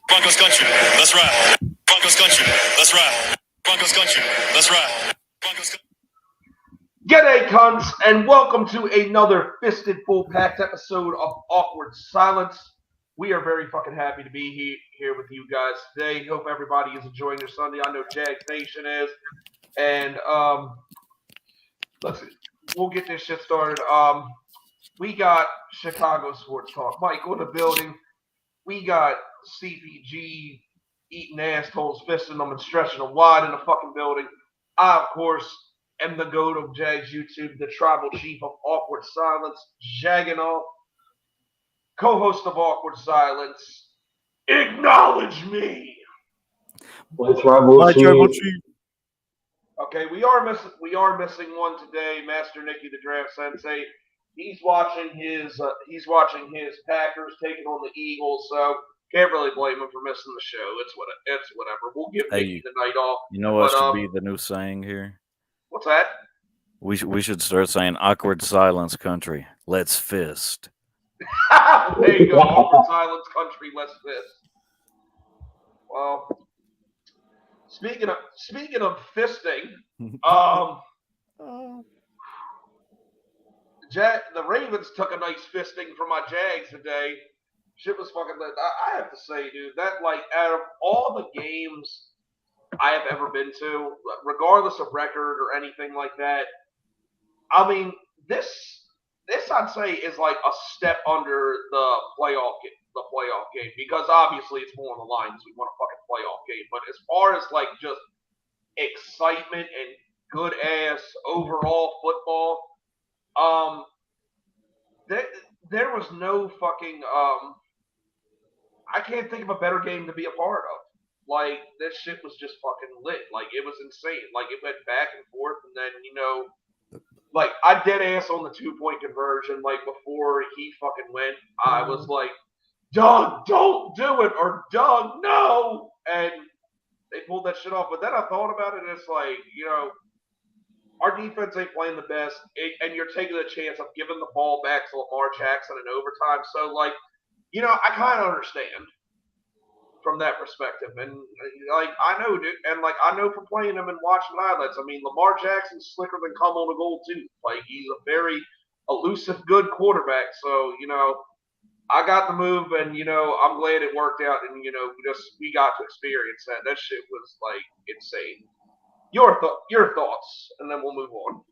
Broncos country, let's ride. Broncos country, let's ride. Broncos country, let's ride. Broncos country. G'day, cunts, and welcome to another Fisted Full Packed episode of Awkward Silence. We are very fucking happy to be here with you guys today. Hope everybody is enjoying their Sunday. I know Jags Nation is. And we'll get this shit started. We got Chicago Sports Talk. Mike in the building. We got CPG eating assholes, fisting them and stretching them wide in the fucking building. I, of course, am the goat of Jags YouTube, the tribal chief of Awkward Silence, Jaganal, co-host of Awkward Silence. Acknowledge me. My tribal chief. Okay, we are missing one today, Master Nicky the Draft Sensei. He's watching his Packers taking on the Eagles, so can't really blame him for missing the show. It's whatever. We'll give Nicky the night off. You know what should be the new saying here? What's that? We should start saying awkward silence country. Let's fist. There you go. Awkward silence country. Let's fist. Well, speaking of fisting, the Ravens took a nice fisting from my Jags today. Shit was fucking lit. I have to say, dude, that out of all the games I have ever been to, regardless of record or anything like that, I mean, this I'd say is like a step under the playoff game, because obviously it's more on the line because we won a fucking playoff game. But as far as like just excitement and good ass overall football, there was no fucking I can't think of a better game to be a part of. Like, this shit was just fucking lit. Like, it was insane. Like, it went back and forth, and then, like, I dead ass on the 2-point conversion. Like, before he fucking went, I was like, Doug, don't do it, or Doug, no! And they pulled that shit off. But then I thought about it, and it's like, our defense ain't playing the best, and you're taking the chance of giving the ball back to Lamar Jackson in overtime. So, like, I kind of understand from that perspective. And, like, I know, dude, and, like, I know from playing him and watching highlights, I mean, Lamar Jackson's slicker than come on a goal, too. Like, he's a very elusive, good quarterback. So, I got the move, and, I'm glad it worked out, and, we got to experience that. That shit was, like, insane. Your thoughts, and then we'll move on.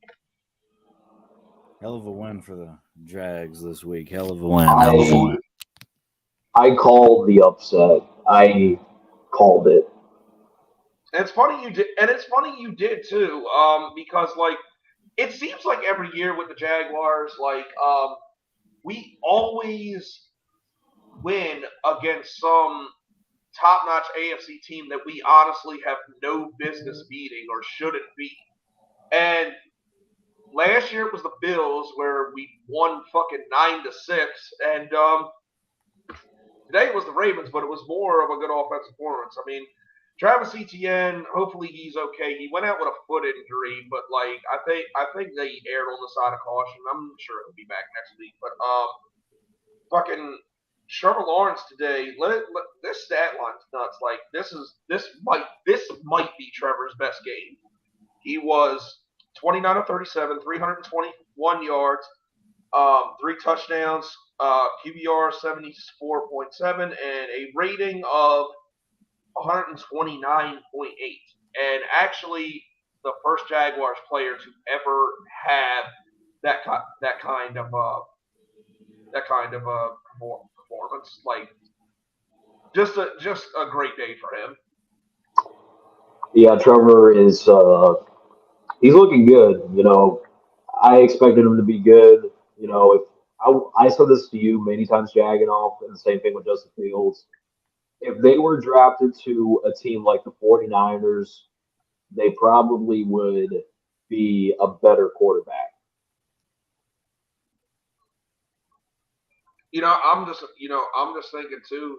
Hell of a win for the Jags this week. Hell of a win. I called the upset. I called it. And it's funny you did, too, because like it seems like every year with the Jaguars, like we always win against some top-notch AFC team that we honestly have no business beating or shouldn't beat. And last year it was the Bills where we won fucking 9-6, and today it was the Ravens, but it was more of a good offensive performance. I mean, Travis Etienne, hopefully he's okay. He went out with a foot injury, but like I think they erred on the side of caution. I'm sure he'll be back next week. But fucking Trevor Lawrence today, this stat line's nuts. Like this might be Trevor's best game. He was 29 of 37, 321 yards, 3 touchdowns, QBR 74.7, and a rating of 129.8. And actually, the first Jaguars player to ever have that kind of performance. Like just a great day for him. Yeah, Trevor is he's looking good. I expected him to be good. If I said this to you many times, jagging off, and the same thing with Justin Fields. If they were drafted to a team like the 49ers, they probably would be a better quarterback. I'm just thinking too,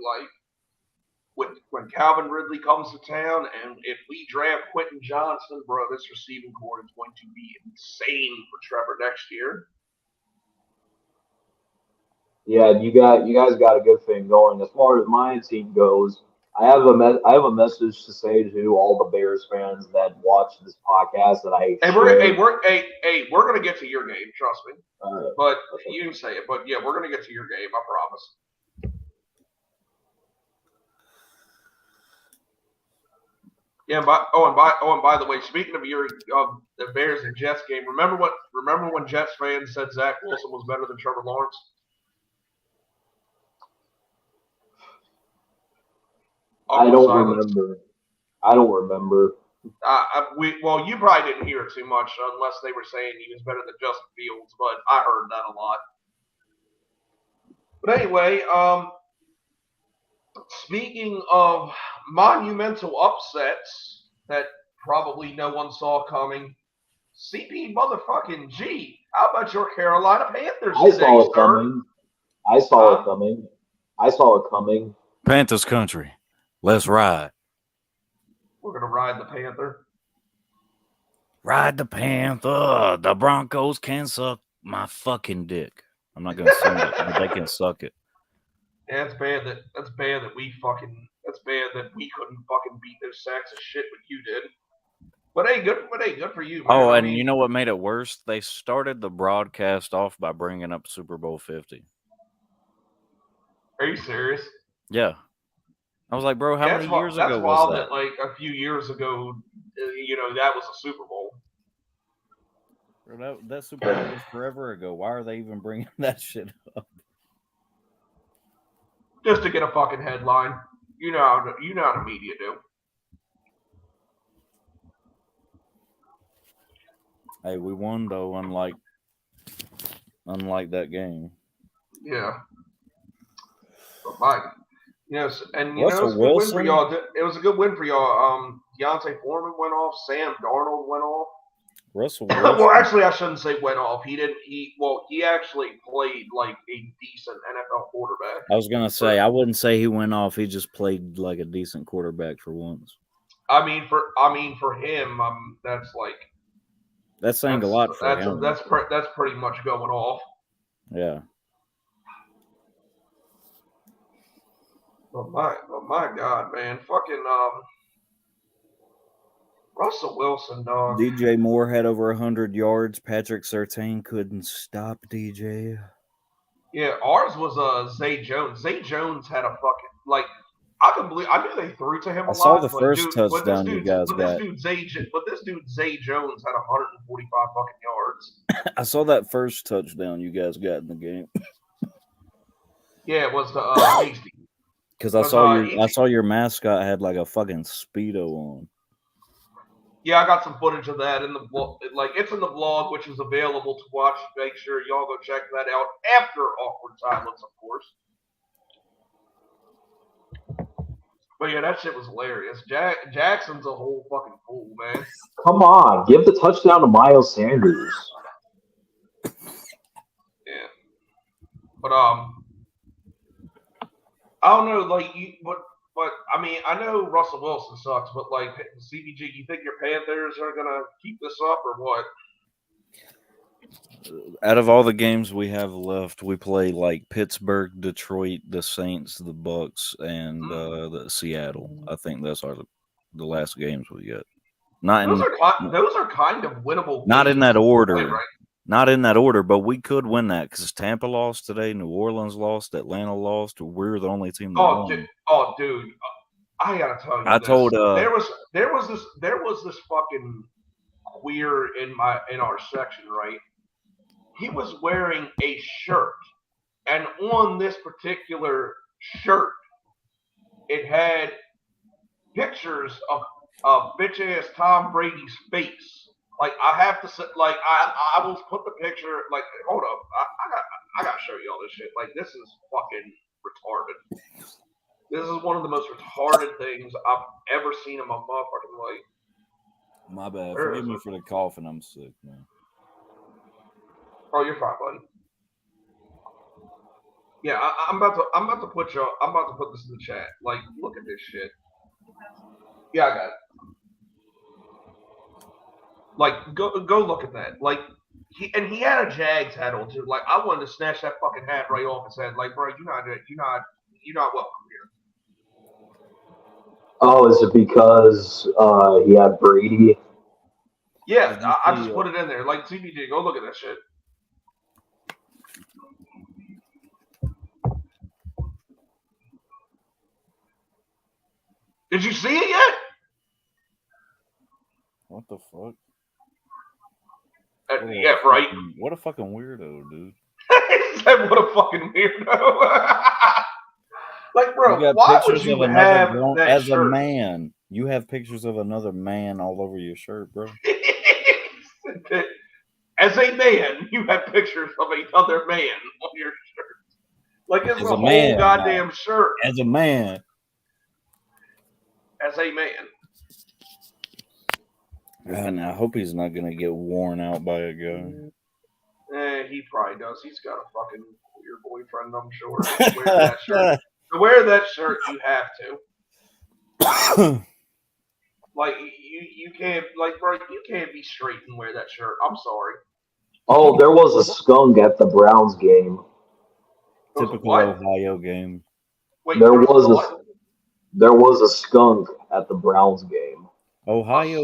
like when Calvin Ridley comes to town, and if we draft Quentin Johnson, bro, this receiving core is going to be insane for Trevor next year. Yeah, you guys got a good thing going. As far as my team goes, I have a message to say to all the Bears fans that watch this podcast that I. We're gonna get to your game, trust me. But okay. you can say it. But yeah, we're gonna get to your game. I promise. Yeah. And by the way, speaking of the Bears and Jets game, remember when Jets fans said Zach Wilson was better than Trevor Lawrence? I don't remember. Well, you probably didn't hear it too much unless they were saying he was better than Justin Fields, but I heard that a lot. But anyway, speaking of monumental upsets that probably no one saw coming, CP motherfucking G, how about your Carolina Panthers I saw it coming. I saw it coming. Panthers country. Let's ride. We're going to ride the Panther. Ride the Panther. The Broncos can suck my fucking dick. I'm not going to sing it, but they can suck it. Yeah, that's bad that we couldn't fucking beat those sacks of shit like you did. But hey, good for you, man. Oh, and you know what made it worse? They started the broadcast off by bringing up Super Bowl 50. Are you serious? Yeah. I was like, bro, how many years ago was that? That's wild that, like, a few years ago, that was a Super Bowl. Bro, that Super Bowl was forever ago. Why are they even bringing that shit up? Just to get a fucking headline. You know how the media do. Hey, we won, though, unlike that game. Yeah. But Mike. Yes, and it Russell was a good win for y'all. It was a good win for y'all. Deontay Foreman went off. Sam Darnold went off. Russell Wilson. Well, actually, I shouldn't say went off. He didn't. He actually played like a decent NFL quarterback. I was gonna say I wouldn't say he went off. He just played like a decent quarterback for once. I mean, for him, that's like that's saying a lot for him. That's pretty much going off. Yeah. But my God, man, fucking Russell Wilson, dog. DJ Moore had over 100 yards. Patrick Surtain couldn't stop DJ. Yeah, ours was Zay Jones. Zay Jones had a fucking like. I knew they threw to him a lot. I saw the first touchdown you guys got. But this dude Zay Jones had 145 fucking yards. I saw that first touchdown you guys got in the game. Yeah, it was the Hasty. Because I saw your mascot had like a fucking Speedo on. Yeah, I got some footage of that in the like it's in the vlog, which is available to watch. Make sure y'all go check that out after Awkward Silence, of course. But yeah, that shit was hilarious. Jackson's a whole fucking fool, man. Come on, give the touchdown to Miles Sanders. Yeah, but I don't know, like but I mean, I know Russell Wilson sucks, but like CBG, you think your Panthers are gonna keep this up or what? Out of all the games we have left, we play like Pittsburgh, Detroit, the Saints, the Bucks, and the Seattle. I think that's the last games we get. Those are kind of winnable. Not in that order. Play, right? Not in that order, but we could win that because Tampa lost today, New Orleans lost, Atlanta lost. We're the only team that won. Dude, I gotta tell you, I told there was this fucking queer in our section, right? He was wearing a shirt, and on this particular shirt, it had pictures of bitch ass Tom Brady's face. Like I have to say, like I will put the picture. Like hold up, I gotta show you all this shit. Like this is fucking retarded. This is one of the most retarded things I've ever seen in my motherfucking life. My bad. Where Forgive is me it? for the coughing. I'm sick, man. Oh, you're fine, buddy. Yeah, I'm about to put this in the chat. Like, look at this shit. Yeah, I got it. Like, go look at that. Like, he had a Jags hat on too. Like, I wanted to snatch that fucking hat right off his head. Like, bro, you're not welcome here. Oh, is it because he had Brady? Yeah, Did you I see, just put it in there. Like, TBG, go look at that shit. Did you see it yet? What the fuck? Yeah, right. What a fucking weirdo, dude. He said, "What a fucking weirdo." Like, bro, You got why would pictures you of another have grown that as shirt? a man. You have pictures of another man all over your shirt, bro. As a man, you have pictures of another man on your shirt. Like it's As a a whole man, goddamn shirt. As a man. As a man. And I hope he's not gonna get worn out by a guy. He probably does. He's got a fucking weird boyfriend, I'm sure. To wear that shirt. To wear that shirt, you have to. Like you can't, like, bro, you can't be straight and wear that shirt. I'm sorry. Oh, there was a skunk at the Browns game. Typical What? Ohio game. Wait, There was a skunk at the Browns game. Ohio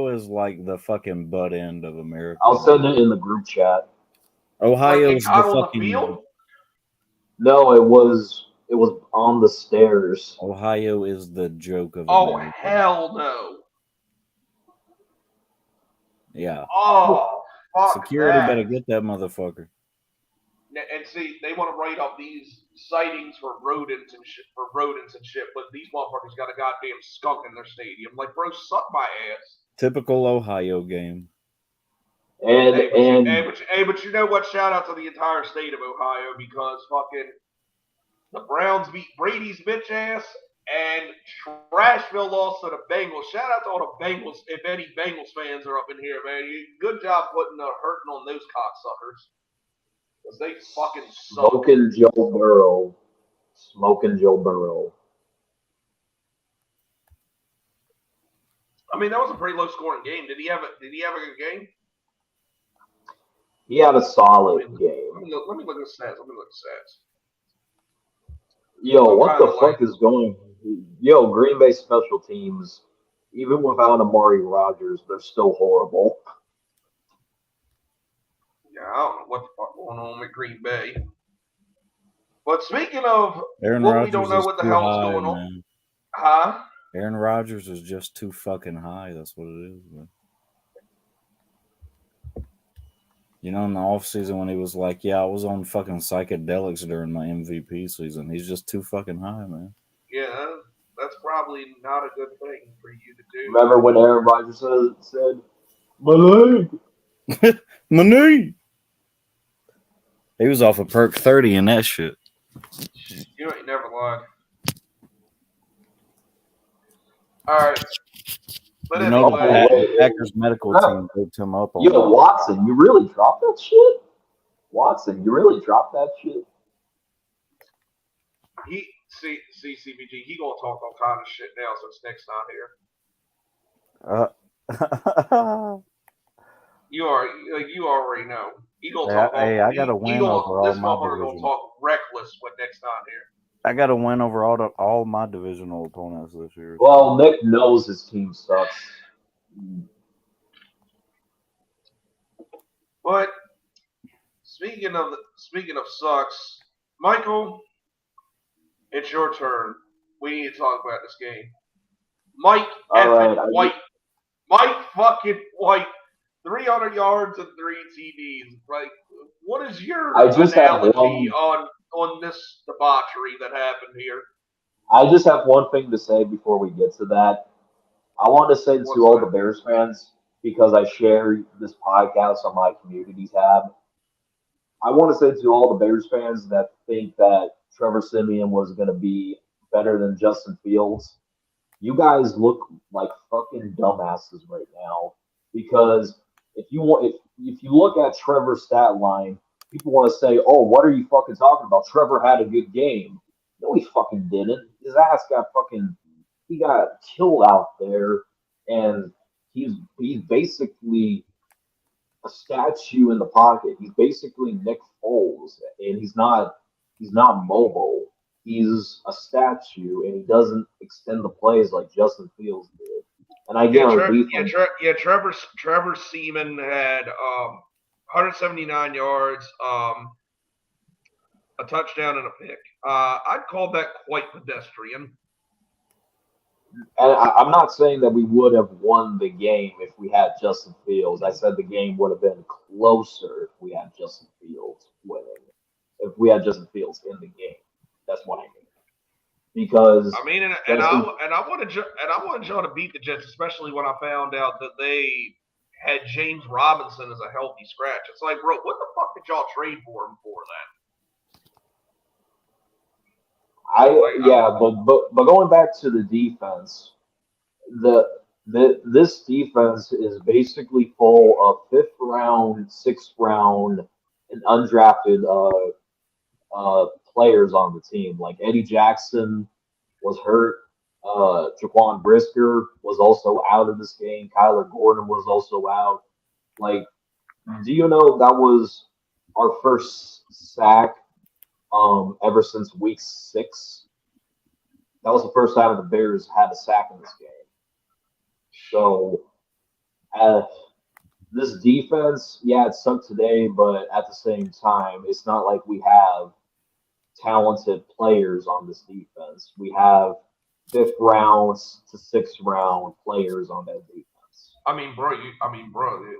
is like the fucking butt end of America. I'll send it in the group chat. Ohio like is they got the on fucking the field? No, it was on the stairs. Ohio is the joke of Oh America. hell no. Yeah. Oh fuck Security that. better get that motherfucker. And see, they want to write up these sightings for rodents and shit, but these motherfuckers got a goddamn skunk in their stadium. Like, bro, suck my ass. Typical Ohio game. But you know what? Shout out to the entire state of Ohio because fucking the Browns beat Brady's bitch ass and Trashville lost to the Bengals. Shout out to all the Bengals. If any Bengals fans are up in here, man, good job putting the hurting on those cocksuckers. Because they fucking suck. Smoking Joe Burrow. I mean, that was a pretty low scoring game. Did he have a good game? He had a solid game. Let me look at the stats. Yo, what the fuck is going on? Yo, Green Bay special teams, even without Amari Rodgers, they're still horrible. Yeah, I don't know what the fuck going on with Green Bay. But speaking of Aaron what Rodgers we don't know is what the too hell is high, going on. man. Huh? Aaron Rodgers is just too fucking high. That's what it is, man. You know, in the offseason when he was like, yeah, I was on fucking psychedelics during my MVP season. He's just too fucking high, man. Yeah, that's probably not a good thing for you to do. Remember when Aaron Rodgers said, "My leg"? My knee. He was off of perk 30 and that shit. You ain't never lied. All right. But You know, anyway, the Packers medical team picked him up on Yo, that. Watson, you really dropped that shit? CBG, he gonna talk all kind of shit now since Nick's not here. You already know. He gonna talk. I got to win over all this my motherfucker division. gonna talk reckless when Nick's not here. I got to win over all my divisional opponents this year. Well, Nick knows his team sucks. But speaking of sucks, Michael, it's your turn. We need to talk about this game. Mike All right, White Mike fucking White, 300 yards and 3 TDs. Like, what is your I just have analogy one. on this debauchery that happened here? I just have one thing to say before we get to that. I want to say What's to all the that? Bears fans, because I share this podcast on my community tab, I want to say to all the Bears fans that think that Trevor Simeon was going to be better than Justin Fields, you guys look like fucking dumbasses right now. Because if you look at Trevor's stat line, people want to say, "Oh, what are you fucking talking about? Trevor had a good game." No, he fucking didn't. His ass got fucking he got killed out there, and he's basically a statue in the pocket. He's basically Nick Foles, and he's not mobile. He's a statue, and he doesn't extend the plays like Justin Fields did. And I Yeah, guarantee from Trevor Seaman had 179 yards, a touchdown, and a pick. I'd call that quite pedestrian. and I'm not saying that we would have won the game if we had Justin Fields. I said the game would have been closer if we had Justin Fields winning. If we had Justin Fields in the game, that's what I mean. Because I mean, and Justin, I wanted y'all to beat the Jets, especially when I found out that they had James Robinson as a healthy scratch. It's like, bro, what the fuck did y'all trade for him for but going back to the defense, this defense is basically full of fifth round, sixth round, and undrafted players on the team. Like Eddie Jackson was hurt. Jaquan Brisker was also out of this game. Kyler Gordon was also out. Like, do you know that was our first sack ever since week 6? That was the first time the Bears had a sack in this game. So, uh, this defense, yeah, it sucked today, but at the same time, it's not like we have talented players on this defense. We have fifth round to sixth round players on that defense.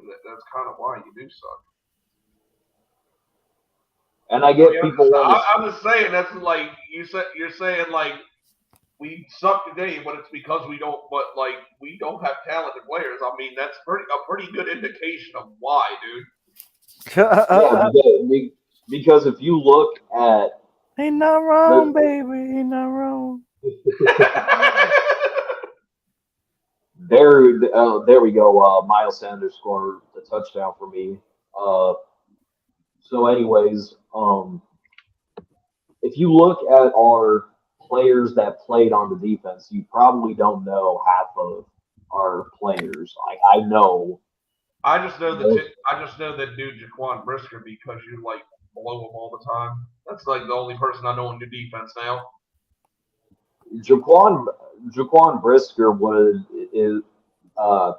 that? That's kind of why you do suck. And I get people want to. I'm just saying that's like you're saying like we suck today, but it's because we don't. But like we don't have talented players. I mean, that's a pretty good indication of why, dude. Yeah, because if you look at Ain't not wrong, baby. Ain't not wrong. there we go. Miles Sanders scored the touchdown for me. So, anyways, if you look at our players that played on the defense, you probably don't know half of our players. I know. I just know that dude Jaquan Brisker because you like blow him all the time. That's like the only person I know in the defense now. Jaquan Brisker is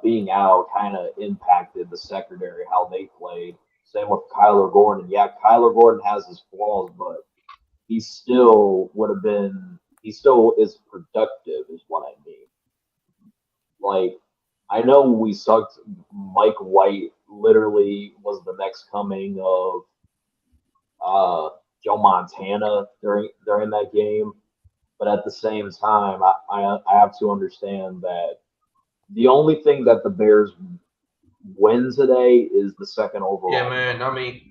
being out kind of impacted the secondary how they played. Same with Kyler Gordon. Yeah, Kyler Gordon has his flaws, but he still is productive, is what I mean. Like, I know we sucked. Mike White literally was the next coming of Joe Montana during that game. But at the same time, I have to understand that the only thing that the Bears win today is the second overall. Yeah, man. I mean,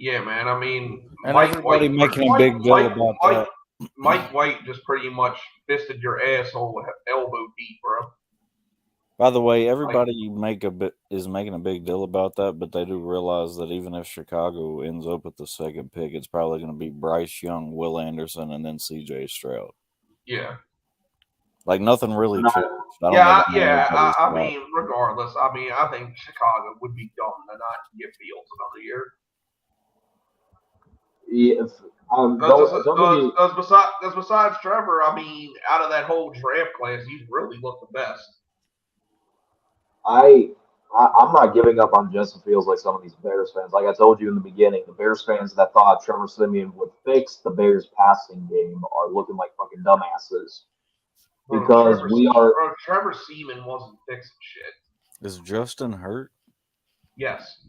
And everybody making a big deal about that. Mike White just pretty much fisted your asshole elbow deep, bro. By the way, everybody is making a big deal about that, but they do realize that even if Chicago ends up with the second pick, it's probably going to be Bryce Young, Will Anderson, and then C.J. Stroud. Yeah. Like nothing really changed. I mean, regardless, I think Chicago would be dumb to not give Fields another year. Yes. Besides Trevor, I mean, out of that whole draft class, he's really looked the best. I'm not giving up on Justin Fields like some of these Bears fans. Like I told you in the beginning, the Bears fans that thought Trevor Simeon would fix the Bears passing game are looking like fucking dumbasses. Because Trevor Seaman wasn't fixing shit. Is Justin hurt? Yes.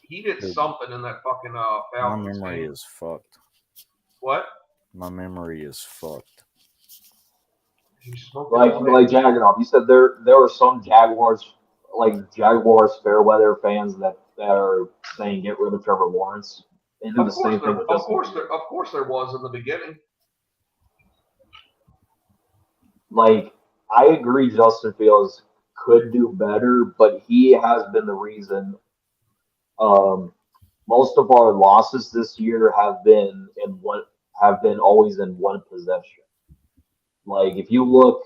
He did Dude, something in that fucking my Falcons memory game. is fucked. What? My memory is fucked. He smoked Like Jagonoff, you said there were some Jaguars Fairweather fans that are saying get rid of Trevor Lawrence. They do the same thing with Justin Fields. Of course there was in the beginning. Like, I agree Justin Fields could do better, but he has been the reason. Most of our losses this year have been always in one possession. Like, if you look,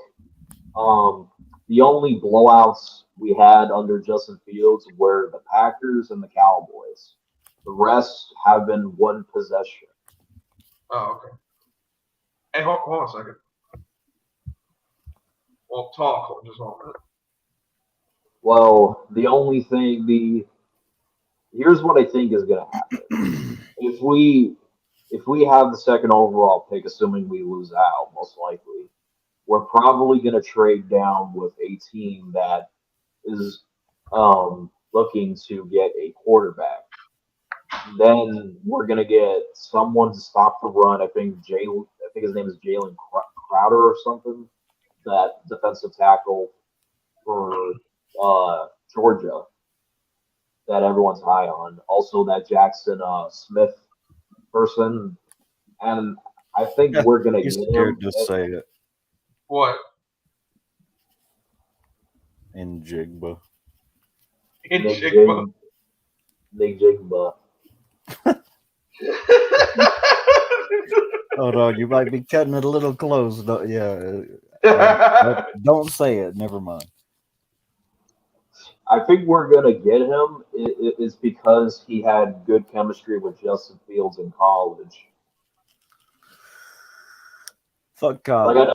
the only blowouts we had under Justin Fields were the Packers and the Cowboys. The rest have been one possession. Oh, okay. Hey, hold on a second. Well, talk just 1 minute. Well, here's what I think is going to happen. If we have the second overall pick, assuming we lose out, most likely, we're probably going to trade down with a team that is looking to get a quarterback. Then we're going to get someone to stop the run. I think his name is Jalen Crowder or something. That defensive tackle for Georgia that everyone's high on. Also, that Jackson Smith person, and I think we're gonna He's get scared him. to say it. What? In Jigba. Nick Jigba. Hold on, you might be cutting it a little close. Yeah. Don't say it. Never mind. I think we're gonna get him. It's because he had good chemistry with Justin Fields in college. Fuck God. Like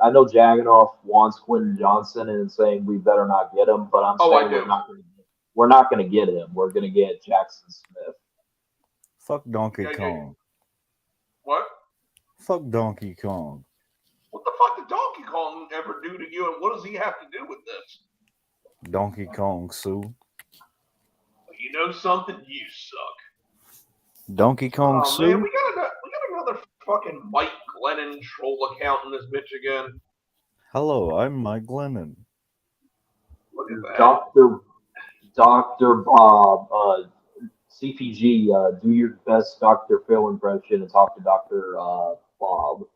I know Jagonoff wants Quentin Johnson and is saying we better not get him, but I'm saying we're not gonna get him. We're gonna get Jackson Smith. Fuck Donkey Kong. What? Fuck Donkey Kong. What the fuck did Donkey Kong ever do to you, and what does he have to do with this? Donkey Kong Sue. You know something? You suck. Donkey Kong Sue? Man, we got another fucking Mike Glennon troll account in this bitch again. Hello, I'm Mike Glennon. Look at that. Dr. Bob, CPG, do your best Dr. Phil impression and talk to Dr. Bob.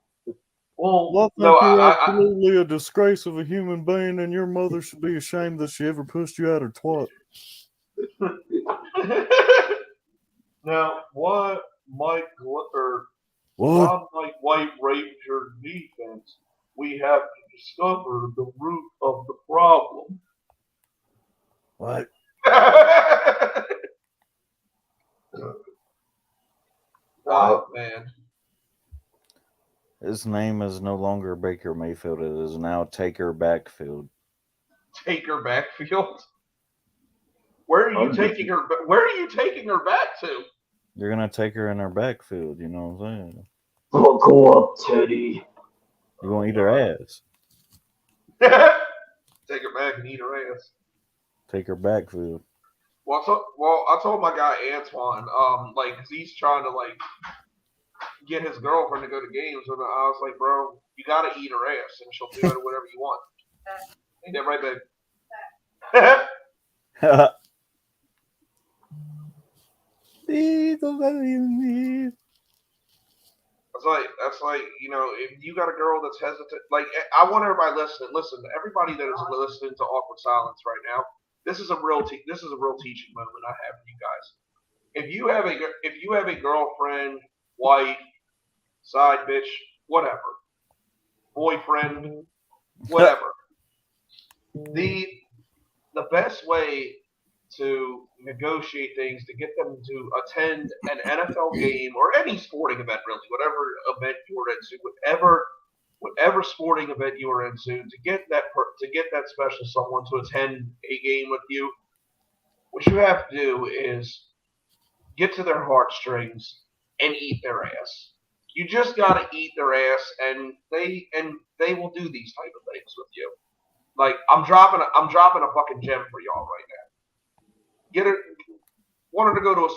Well, you're absolutely a disgrace of a human being, and your mother should be ashamed that she ever pushed you out her twat. Now, what Mike White raped your defense? We have to discover the root of the problem. What? Oh, man. His name is no longer Baker Mayfield. It is now Taker Backfield. Taker Backfield? Where are you taking her? Where are you taking her back to? You're gonna take her in her backfield. You know what I'm saying? Buckle up, Teddy. You gonna eat her ass? Take her back and eat her ass. Take her backfield. Well, I told my guy Antoine, cause he's trying to get his girlfriend to go to games, and I was like, bro, you gotta eat her ass, and she'll do whatever you want. Ain't that right, babe? That's like, if you got a girl that's hesitant, I want everybody listening. Listen, everybody that is listening to Awkward Silence right now, this is a real teaching moment I have for you guys. If you have a girlfriend, wife, side bitch, whatever, boyfriend, whatever, the best way to negotiate things to get them to attend an NFL game or any sporting event, really, whatever event you are into, whatever sporting event you are into, to get that special someone to attend a game with you, what you have to do is get to their heartstrings and eat their ass. You just gotta eat their ass, and they will do these type of things with you. Like I'm dropping a fucking gem for y'all right now. Get her, want her to go to a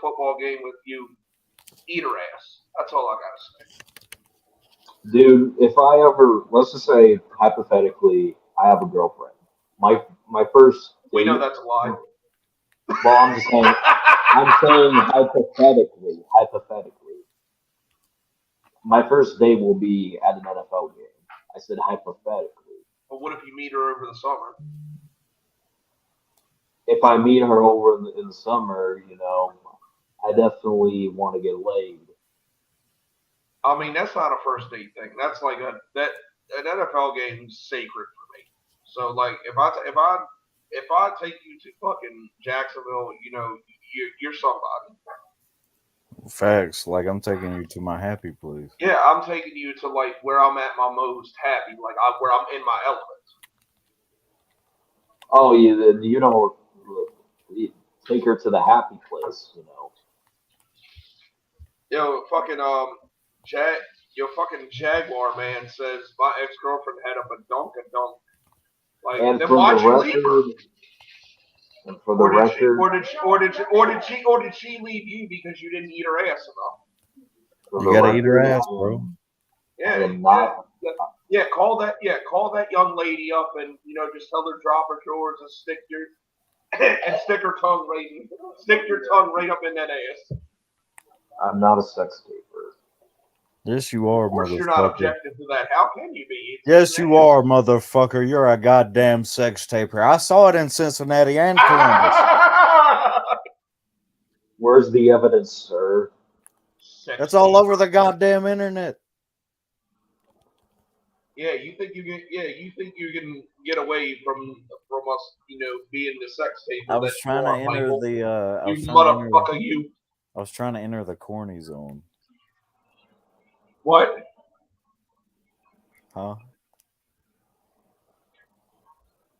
football game with you. Eat her ass. That's all I gotta say. Dude, if I ever, let's just say hypothetically, I have a girlfriend. My first We know date. that's a lie. Well, I'm just saying. I'm saying hypothetically. My first date will be at an NFL game. I said hypothetically. But what if you meet her over the summer? If I meet her over in the summer, I definitely want to get laid. I mean, that's not a first date thing. That's like an NFL game's sacred for me. So like, if I take you to fucking Jacksonville, you're somebody. Facts. Like I'm taking you to my happy place. Yeah, I'm taking you to like where I'm at my most happy, like where I'm in my element. Oh, take her to the happy place, Yo, fucking fucking Jaguar man says my ex-girlfriend had up a dunk. Like, And then for why'd the you leave her? record, and for the record, Or did she leave you because you didn't eat her ass enough? for You the gotta eat her record, ass, bro. Yeah, call that young lady up and just tell her drop her drawers and stick your tongue right up in that ass. I'm not a sex taper. Yes, you are, Of course, motherfucker. you're not objective to that. How can you be? Yes, you are, motherfucker. You're a goddamn sex taper. I saw it in Cincinnati and Columbus. Where's the evidence, sir? That's all over the goddamn internet. Yeah, you think you can get away from us, being the sex taper? I was trying to enter the. I was trying to enter the corny zone. What? Huh?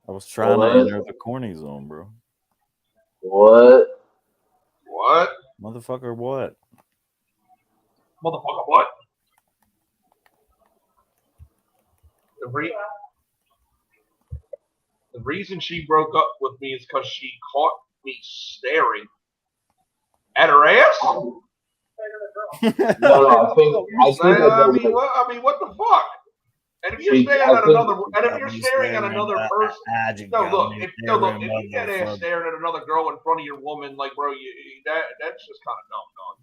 I was trying to enter the corny zone, bro. What? Motherfucker, what? The reason she broke up with me is because she caught me staring at her ass. No, I think what the fuck? And if you're staring at another person, if you get ass staring at another girl in front of your woman, like, bro, that's just kind of dumb, dog.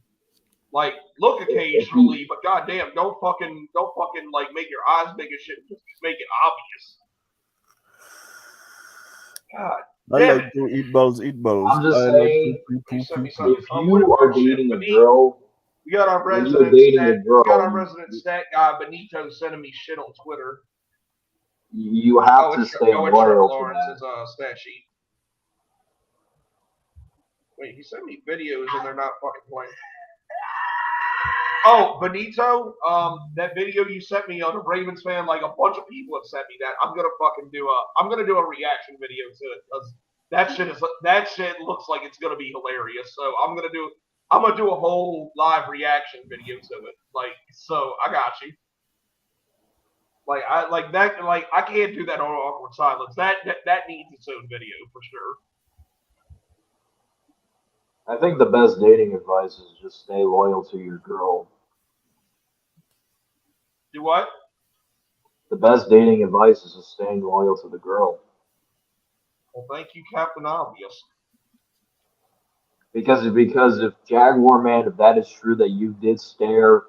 Like, look occasionally, but goddamn, don't fucking like make your eyes big as shit. Just make it obvious. God. I like to eat balls. I'm just saying, if you are dating a girl, we got our resident stat guy Benito sending me shit on Twitter. You have to stay loyal to that. Stat sheet. Wait, he sent me videos and they're not fucking playing. Oh, Benito, that video you sent me on a Ravens fan, like a bunch of people have sent me that. I'm gonna do a reaction video to it because that shit looks like it's gonna be hilarious. So I'm gonna do a whole live reaction video to it. Like, so I got you. Like I can't do that on Awkward Silence. That needs its own video for sure. I think the best dating advice is just stay loyal to your girl. Do what? The best dating advice is just staying loyal to the girl. Well, thank you, Captain Obvious. Because if Jaguar man, if that is true that you did stare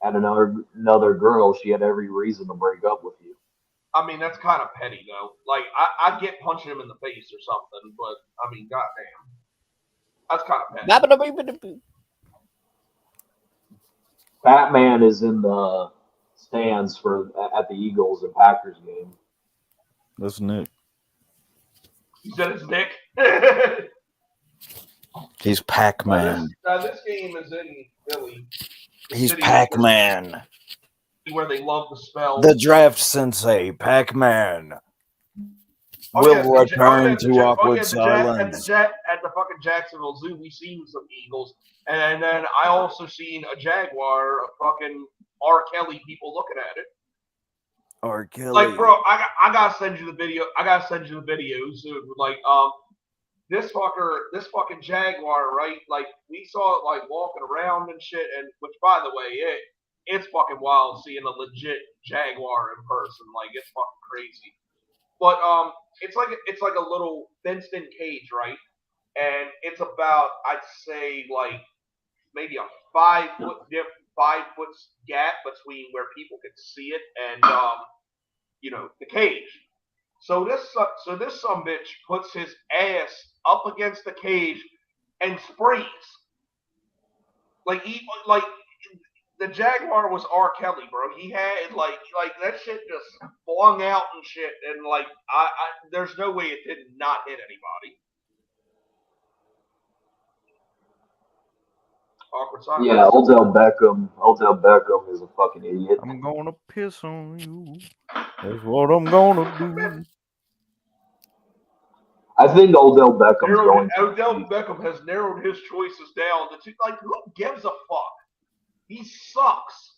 at another girl, she had every reason to break up with you. I mean, that's kind of petty though. Like I get punching him in the face or something, but I mean, goddamn. That's kind of petty. Batman is in the stands at the Eagles and Packers game. That's Nick. You said it's Nick? He's Pac-Man. This game is in Philly. He's Pac-Man. Where they love the spell. The draft sensei, Pac-Man. will return at the to Ja- awkward at the Ja- silence. at the fucking Jacksonville Zoo. We seen some eagles, and then I also seen a jaguar. A fucking R. Kelly people looking at it. R. Kelly. Like, bro, I gotta send you the video. I gotta send you the videos. Like, this fucking jaguar, right? Like, we saw it like walking around and shit. And which, by the way, it's fucking wild seeing a legit jaguar in person. Like, it's fucking crazy. But it's like a little fenced-in cage, right? And it's about, I'd say, like maybe a 5 foot gap between where people could see it and the cage. So this sumbitch puts his ass up against the cage and sprays. Like the jaguar was R. Kelly, bro. He had like that shit just flung out and shit, and like I there's no way it did not hit anybody. Awkward silence. Yeah, Odell Beckham is a fucking idiot. I'm gonna piss on you. That's what I'm gonna do. I think Odell Beckham's Odell Beckham has narrowed his choices down to like, who gives a fuck? He sucks.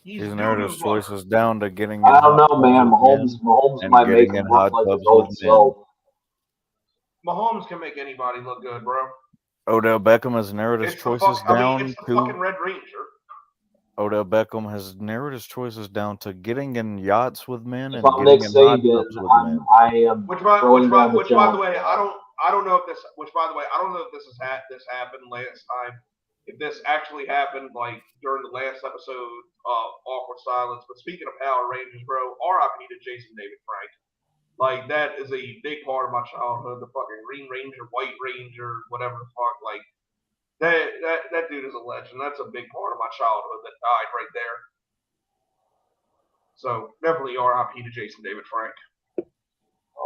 He's narrowed his choices down to getting. I don't know, man. Mahomes might make him look like his old self. Mahomes can make anybody look good, bro. Odell Beckham has narrowed his choices down it's the fucking Red Ranger. Odell Beckham has narrowed his choices down to getting in yachts with men and getting Nick in hot tubs with men. I am. Which by the way, I don't know if this. Which by the way, I don't know if this happened last time. If this actually happened like during the last episode of Awkward Silence. But speaking of Power Rangers, bro, R.I.P. to Jason David Frank. Like, that is a big part of my childhood. The fucking Green Ranger, White Ranger, whatever the fuck. Like, that dude is a legend. That's a big part of my childhood that died right there. So, definitely R.I.P. to Jason David Frank.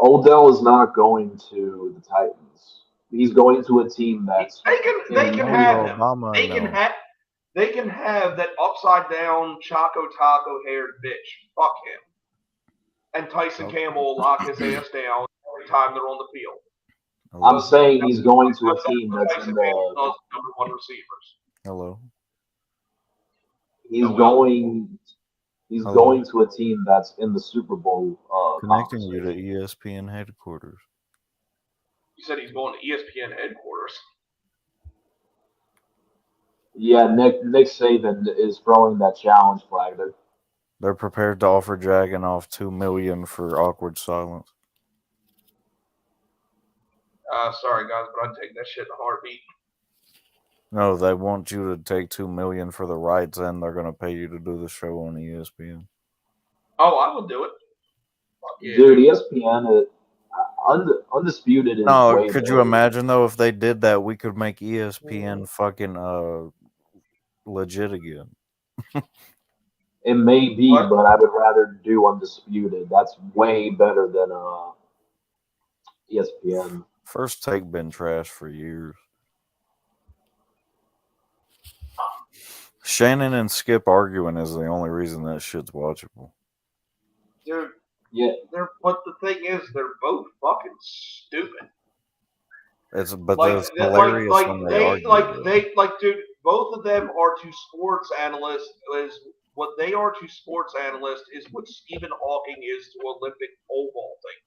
Odell is not going to the Titans. He's going to a team that's... They can have him. They can have that upside-down, Choco Taco-haired bitch. Fuck him. And Tyson Campbell will lock his ass down every time they're on the field. Hello. I'm saying he's going to a team that's in the number one receivers. Hello. He's going to a team that's in the Super Bowl. Connecting you to ESPN headquarters. You said he's going to ESPN headquarters. Yeah, Nick Saban is throwing that challenge flag there. They're prepared to offer Jagganoff $2 million for awkward silence. Sorry guys, but I'd take that shit in a heartbeat. No, they want you to take $2 million for the rights, and they're going to pay you to do the show on ESPN. Oh, I will do it. Yeah, dude, ESPN, undisputed. Is no, could you imagine though if they did that? We could make ESPN fucking legit again. It may be, but I would rather do Undisputed. That's way better than ESPN. First Take been trash for years. Shannon and Skip arguing is the only reason that shit's watchable. Dude, yeah. But the thing is, they're both fucking stupid. It's hilarious when they argue. Dude, both of them are to sports analysts. What they are to sports analysts is what Stephen Hawking is to Olympic pole vaulting.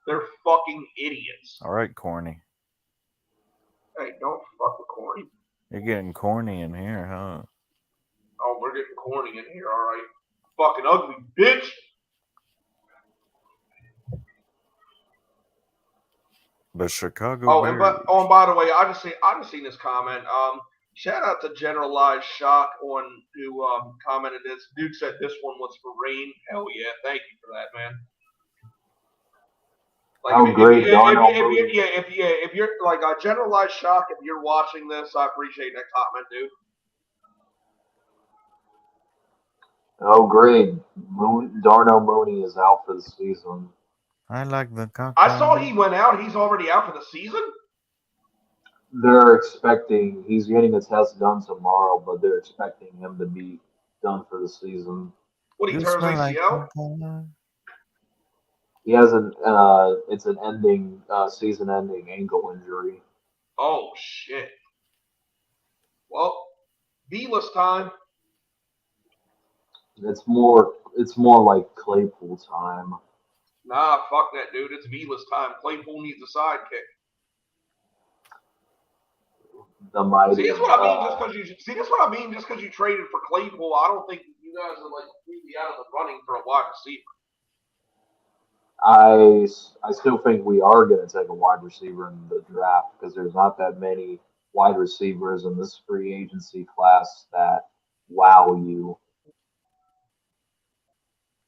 They're fucking idiots. All right, corny. Hey, don't fuck with corny. You're getting corny in here, huh? Oh, we're getting corny in here, all right. Fucking ugly bitch. The Chicago. And by the way, I just seen this comment. Shout out to Generalized Shock who commented this. Dude said this one was for rain. Hell yeah, thank you for that, man. Like, great! If you're like a Generalized Shock, if you're watching this, I appreciate that comment, dude. Oh, great! Darnell Mooney is out for the season. I like the cock. I saw he went out. He's already out for the season. They're expecting he's getting a test done tomorrow, but they're expecting him to be done for the season. What, he turns ACL? He has it's an season-ending ankle injury. Oh shit. Well, B-less time. It's more like Claypool time. Nah, fuck that, dude. It's V-less time. Claypool needs a sidekick. The mighty. See, that's what I mean. That's what I mean. Just because you traded for Claypool, I don't think you guys are like completely out of the running for a wide receiver. I still think we are going to take a wide receiver in the draft because there's not that many wide receivers in this free agency class that wow you.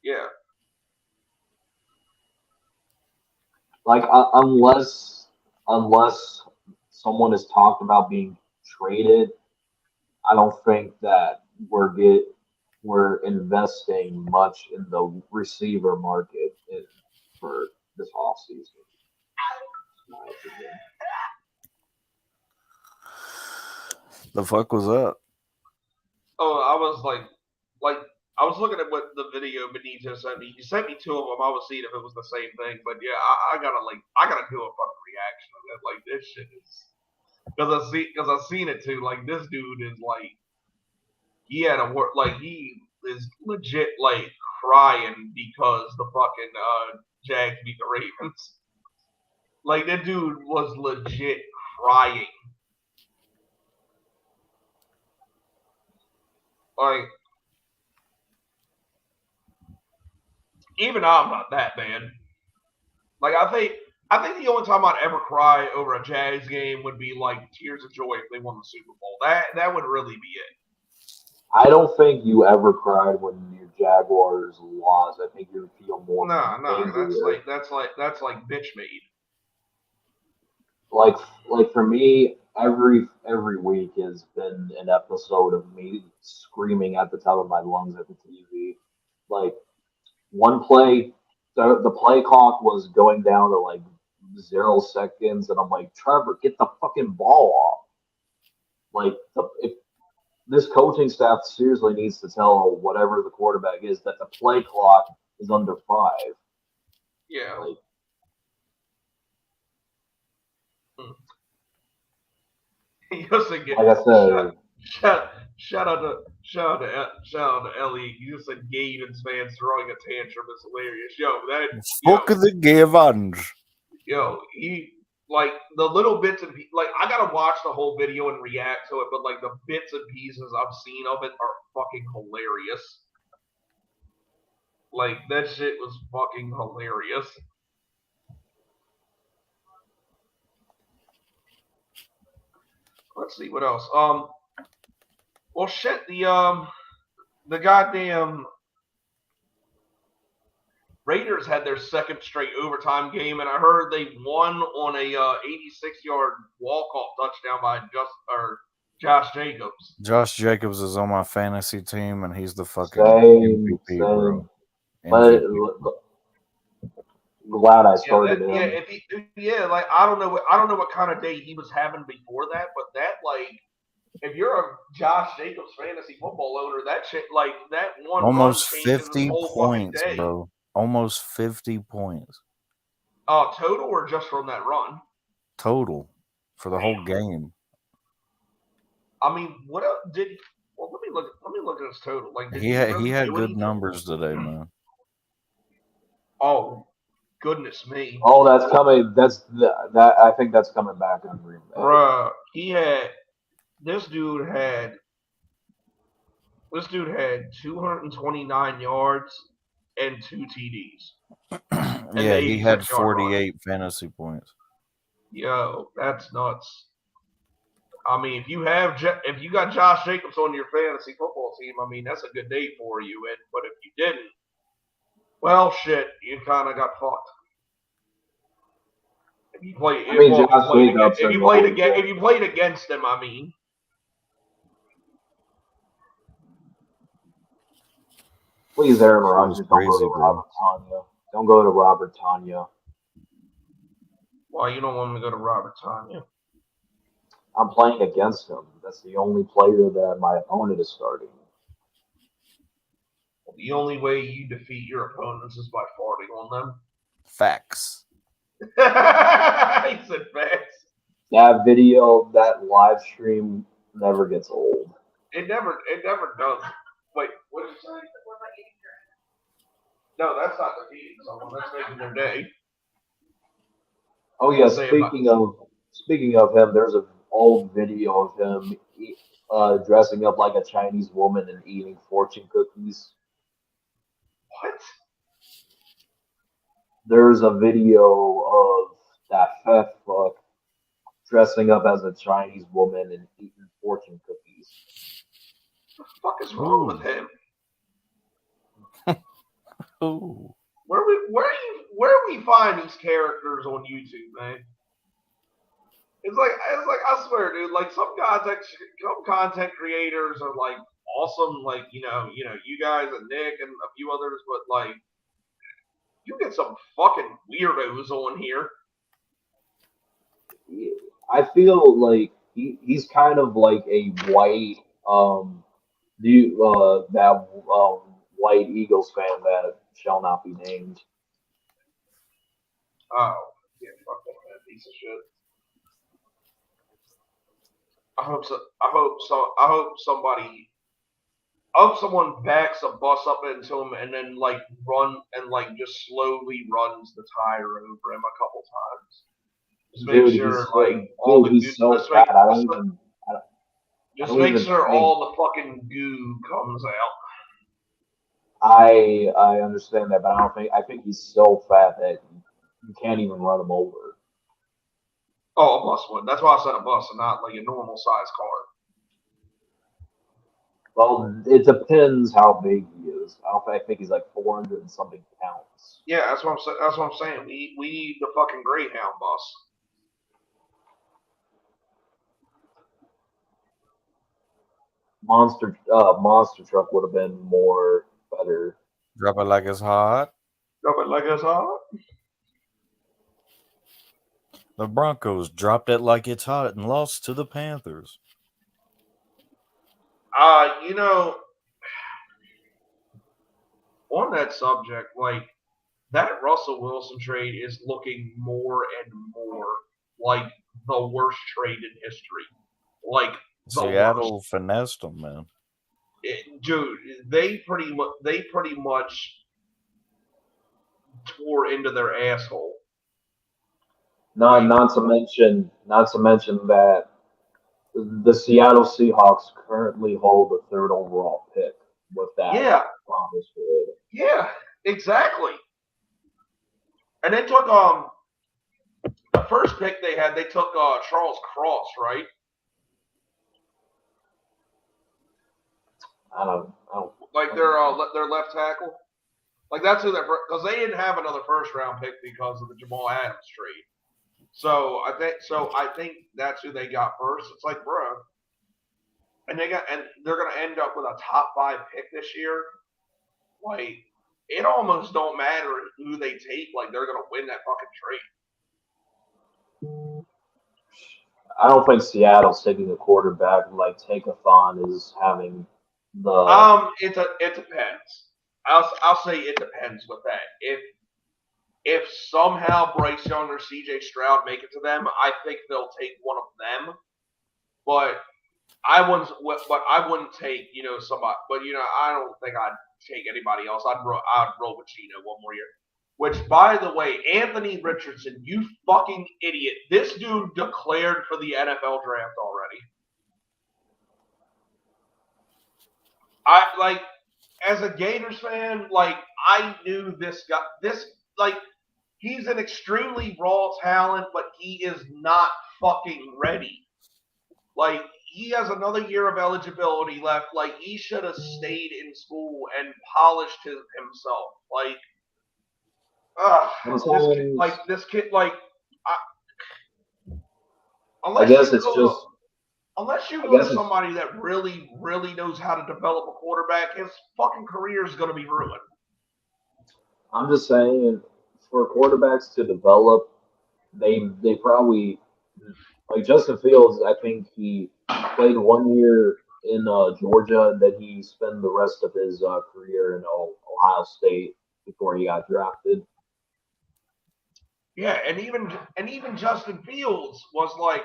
Yeah. Like unless someone has talked about being traded, I don't think that we're investing much in the receiver market for this offseason. My opinion. The fuck was that? Oh, I was like I was looking at what the video Benito sent me. He sent me two of them. I was seeing if it was the same thing, but yeah, I gotta do a fucking reaction on that. Like this shit is because I've seen it too. Like this dude is like he had a work like he is legit like crying because the fucking Jags beat the Ravens. Like that dude was legit crying. Like even I'm not that bad. Like I think the only time I'd ever cry over a Jags game would be like tears of joy if they won the Super Bowl. That would really be it. I don't think you ever cried when your Jaguars lost. I think you would feel more No, that's like bitch made. Like for me, every week has been an episode of me screaming at the top of my lungs at the TV. Like one play, the play clock was going down to like 0 seconds, and I'm like, Trevor, get the fucking ball off. Like if this coaching staff seriously needs to tell whatever the quarterback is that the play clock is under 5. Yeah. Like, Like I said, shout out to Ellie. You just said Gavins fans throwing a tantrum is hilarious. Fuck the Gavins. He like the little bits and like I gotta watch the whole video and react to it, but like the bits and pieces I've seen of it are fucking hilarious. Like that shit was fucking hilarious. Let's see what else. Well, shit. The goddamn Raiders had their second straight overtime game, and I heard they won on a 86-yard walk-off touchdown by Josh Jacobs. Josh Jacobs is on my fantasy team, and he's the fucking MVP, bro. But glad I started him. Like I don't know what kind of day he was having before that, but that like if you're a Josh Jacobs fantasy football owner, that shit like that one almost run 50 points, bro. Almost 50 points. Total or just from that run? Total for the whole game. I mean, what else did? Well, let me look at his total. Like he had good numbers today, man. Oh, goodness me! Oh, that's coming. That I think that's coming back on Green Bay. Bruh, this dude had 229 yards and 2 TDs. Yeah, he had 48 fantasy points. Yo, that's nuts. I mean, if you got Josh Jacobs on your fantasy football team, I mean that's a good day for you. But if you didn't, well, shit, you kind of got fucked. If you played against him, I mean. Please, Aaron Rodgers, don't go to Robert Tonyan. Don't go to Robert Tonyan. Why you don't want me to go to Robert Tonyan? I'm playing against him. That's the only player that my opponent is starting. The only way you defeat your opponents is by farting on them. Facts. He said facts. That video, that live stream never gets old. It never does. Wait, what did you say? No, that's not defeating someone. That's making their day. Oh yeah, Say speaking of him, there's an old video of him dressing up like a Chinese woman and eating fortune cookies. What? There's a video of that fat fuck dressing up as a Chinese woman and eating fortune cookies. What the fuck is wrong with him? Ooh. Where we find these characters on YouTube, man? It's like I swear, dude. Like some content creators are like awesome, like you guys and Nick and a few others, but like you get some fucking weirdos on here. I feel like he's kind of like a white white Eagles fan that shall not be named. Oh, yeah, fuck that piece of shit. I hope someone backs a bus up into him and then like just slowly runs the tire over him a couple times. Just make Dude, sure he's so fat. Just make sure all the fucking goo comes out. I understand that, but I think he's so fat that you can't even run him over. Oh, a bus would. That's why I said a bus and not like a normal size car. Well, it depends how big he is. I think he's like 400 and something pounds. Yeah, that's what I'm saying. We need the fucking Greyhound bus. Monster truck would have been more better. Drop it like it's hot. Drop it like it's hot. The Broncos dropped it like it's hot and lost to the Panthers. On that subject, like that Russell Wilson trade is looking more and more like the worst trade in history. Like Seattle finessed them, man. Dude, they pretty much tore into their asshole. Not to mention that the Seattle Seahawks currently hold the third overall pick with that. Promise for it. Yeah, exactly. And they took the first pick they had. They took Charles Cross, right? I don't like their left tackle. Like that's who they're because they didn't have another first round pick because of the Jamal Adams trade. So I think that's who they got first. It's like, bro, and they're gonna end up with a top 5 pick this year. Like it almost don't matter who they take. Like they're gonna win that fucking trade. I don't think Seattle's taking a quarterback like Tankathon is having the. It depends. I'll say it depends with that. If somehow Bryce Young or CJ Stroud make it to them, I think they'll take one of them. But I wouldn't take somebody. But I don't think I'd take anybody else. I'd roll with Gino one more year. Which, by the way, Anthony Richardson, you fucking idiot! This dude declared for the NFL draft already. As a Gators fan, I knew this guy. He's an extremely raw talent, but he is not fucking ready. He has another year of eligibility left. He should have stayed in school and polished himself. This kid, unless you go to somebody that really, really knows how to develop a quarterback, his fucking career is going to be ruined. I'm just saying, for quarterbacks to develop, they probably Justin Fields. I think he played 1 year in Georgia, and then he spent the rest of his career in Ohio State before he got drafted. Yeah, and even Justin Fields was like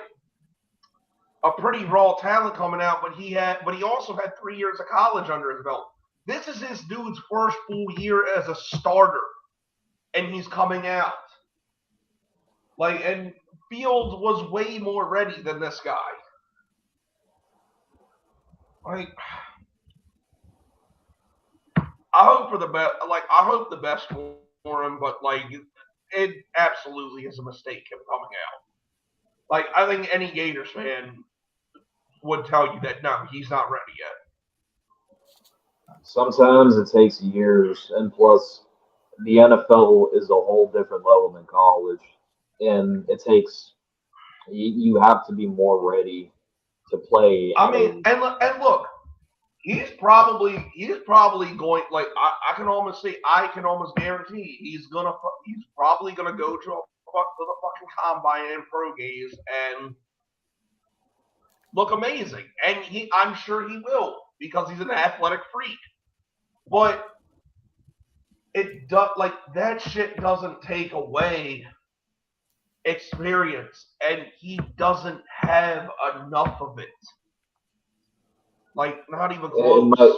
a pretty raw talent coming out, but he also had 3 years of college under his belt. This is his dude's first full year as a starter, and he's coming out. Like, and Fields was way more ready than this guy. Like, I hope for the best. Like, I hope the best for him, but like, it absolutely is a mistake him coming out. Like, I think any Gators fan would tell you that no, he's not ready yet. Sometimes it takes years, and plus, the NFL is a whole different level than college, and it takes you have to be more ready to play I at mean, a and look, he's probably going like I can almost guarantee he's probably gonna go to the fucking combine and pro games and look amazing, and I'm sure he will because he's an athletic freak. But it does like that shit doesn't take away experience, and he doesn't have enough of it. Like not even it close. might,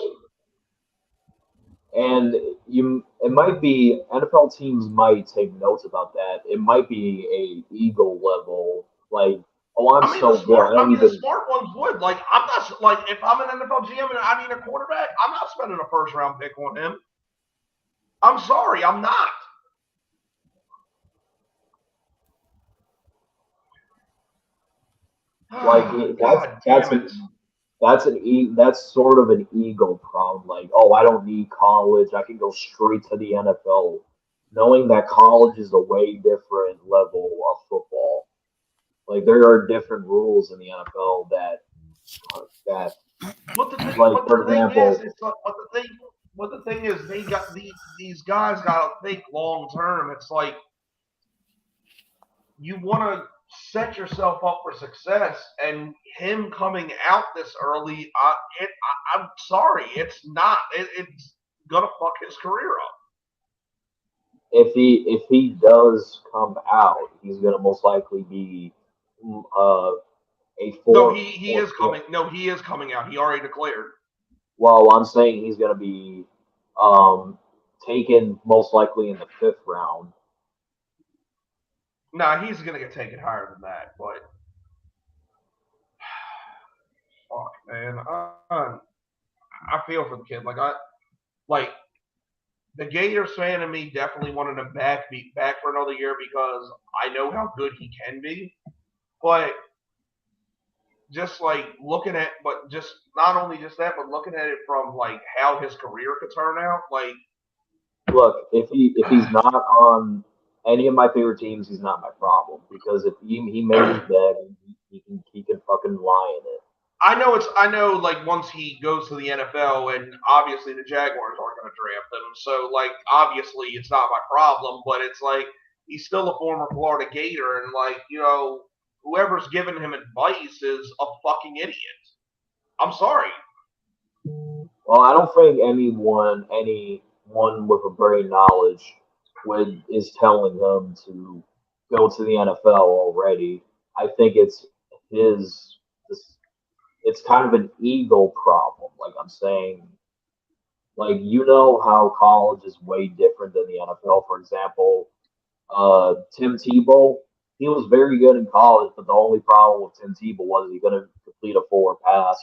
and it might be NFL teams might take notes about that. It might be a ego level, like, oh, I'm so good. I don't The even. smart ones would. Like, I'm not like if I'm an NFL GM and I need a quarterback, I'm not spending a first round pick on him. I'm sorry, I'm not. Like God damn it. that's sort of an ego problem. Like, oh, I don't need college. I can go straight to the NFL, knowing that college is a way different level of football. Like, there are different rules in the NFL that But the thing, like, but for the thing is, example, it's like, but the thing is, they got these guys got to think long term. It's like you want to set yourself up for success, and him coming out this early, I'm sorry, it's not. It's gonna fuck his career up. if he does come out, he's gonna most likely be a No, four he or is fifth. coming. No, he is coming out. He already declared. Well, I'm saying he's gonna be um, taken most likely in the fifth round. Nah, he's gonna get taken higher than that. But fuck, man, I feel for the kid. Like the Gators fan in me definitely wanted him back for another year because I know how good he can be. But just like looking at, but just not only just that, but looking at it from like how his career could turn out. Like, Look, if he's not on any of my favorite teams, he's not my problem because if he made his bed, he can fucking lie in it. I know like once he goes to the NFL, and obviously the Jaguars aren't going to draft him, so like obviously it's not my problem, but it's like he's still a former Florida Gator, and like whoever's giving him advice is a fucking idiot. I'm sorry. Well, I don't think anyone with a brain knowledge is telling him to go to the NFL already. I think his it's kind of an ego problem. Like I'm saying, like you know how college is way different than the NFL. For example, Tim Tebow, he was very good in college, but the only problem with Tim Tebow was he couldn't complete a forward pass.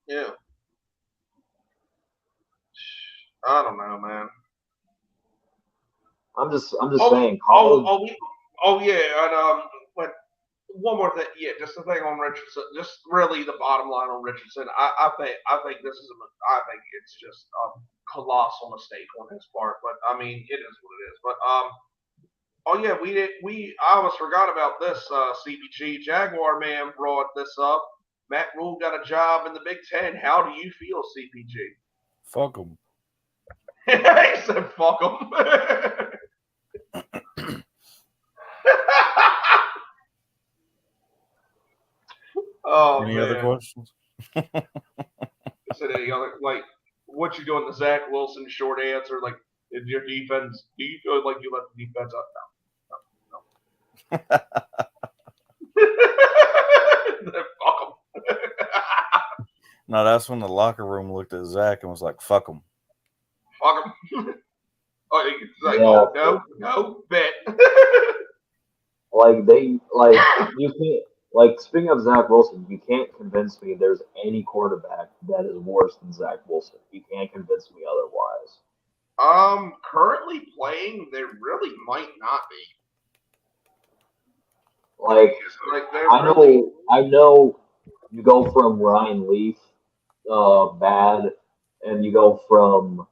Yeah, I don't know, man. I'm just saying college. Yeah, and but one more thing, yeah, just the thing on Richardson, just really the bottom line on Richardson. I think I think it's just a colossal mistake on his part. But I mean, it is what it is. But oh yeah, I almost forgot about this. CPG Jaguar man brought this up. Matt Rule got a job in the Big Ten. How do you feel, CPG? Fuck them. He said, "Fuck him." Oh, Any man. other questions? Said any other like what you doing? The Zach Wilson short answer, like Is your defense? Do you feel like you let the defense up? No. Fuck them. No, that's when the locker room looked at Zach and was like, "Fuck him." Fuck them. Oh, it's like, Yeah. oh no, bet. Like you can't, like, speaking of Zach Wilson, you can't convince me there's any quarterback that is worse than Zach Wilson. You can't convince me otherwise. Currently playing, there really might not be. Like, I know you go from Ryan Leaf, bad, and you go from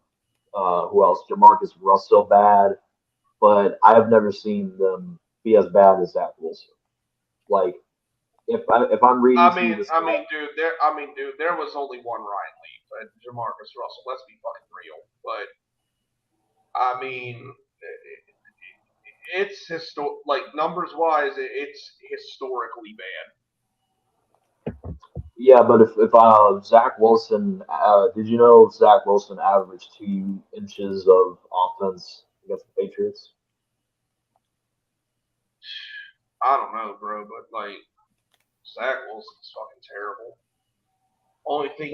who else? Jamarcus Russell, bad, but I've never seen them be as bad as Zach Wilson. Like, if I'm reading, I mean, dude, there was only one Ryan Leaf and Jamarcus Russell. Let's be fucking real. But I mean, it's like numbers wise, it's historically bad. yeah, but if Zach Wilson, did you know Zach Wilson averaged 2 inches of offense against the Patriots? I don't know, bro, but like Zach Wilson's fucking terrible. Only thing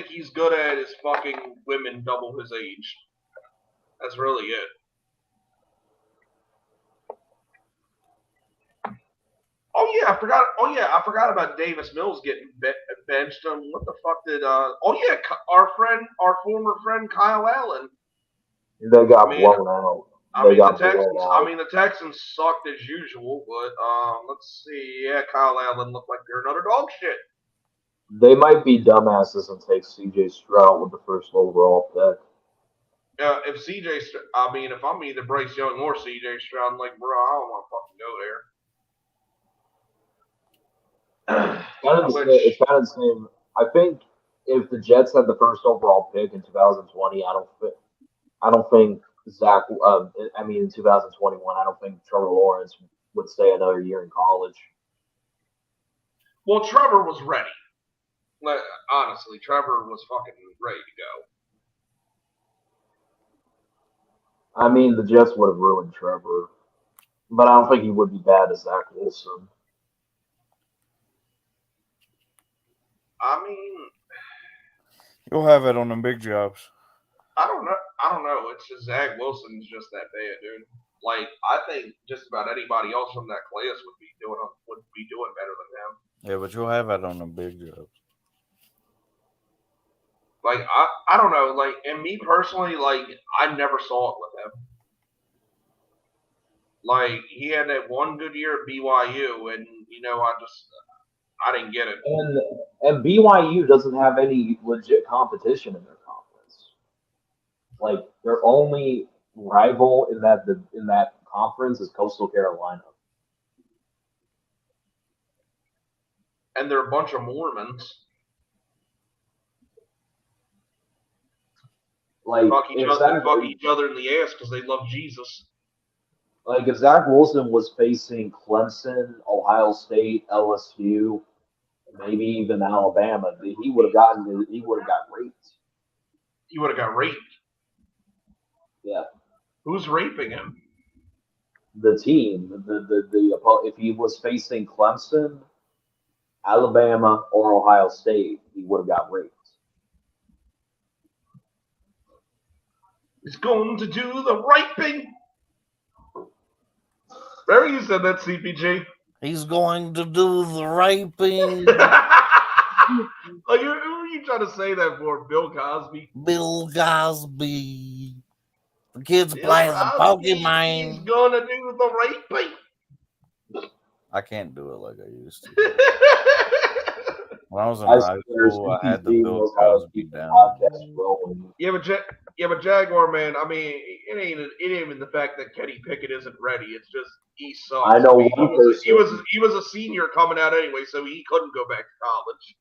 he's good at is fucking women double his age. That's really it. I forgot about Davis Mills getting benched. What the fuck did? Our former friend Kyle Allen. They got blown out. The Texans sucked as usual, but let's see. Yeah, Kyle Allen looked like they're another dog shit. They might be dumbasses and take C.J. Stroud with the first overall pick. Yeah, if I'm either Bryce Young or C.J. Stroud, I'm like, bro, I don't want to fucking go there. It's kind of the same. I think if the Jets had the first overall pick in 2020, I don't think Zach. In 2021, I don't think Trevor Lawrence would stay another year in college. Well, Trevor was ready. Honestly, Trevor was fucking ready to go. I mean, the Jets would have ruined Trevor, but I don't think he would be bad as Zach Wilson. I mean, you'll have it on them big jobs. I don't know. It's just Zach Wilson's just that bad, dude. Like, I think just about anybody else from that class would be doing better than him. Yeah, but you'll have it on them big jobs. Like, I don't know. Like, and me personally, like, I never saw it with him. Like, he had that one good year at BYU, and I didn't get it. And BYU doesn't have any legit competition in their conference. Like, their only rival in that conference is Coastal Carolina. And they're a bunch of Mormons. Like, fuck each other in the ass because they love Jesus. Like, if Zach Wilson was facing Clemson, Ohio State, LSU, maybe even Alabama, he would have got raped. He would have got raped. Yeah. Who's raping him? The team. If he was facing Clemson, Alabama, or Ohio State, he would have got raped. He's going to do the raping. Remember you said that, CPG? He's going to do the raping. Like, who are you trying to say that for? Bill Cosby? Bill Cosby. The kids playing the Pokemon. He's going to do the raping. I can't do it like I used to. When I was in high school, I had the Bill Cosby down. Yeah, but Jaguar, man, I mean, it ain't even the fact that Kenny Pickett isn't ready. It's just he sucks. I know he was a senior coming out anyway, so he couldn't go back to college.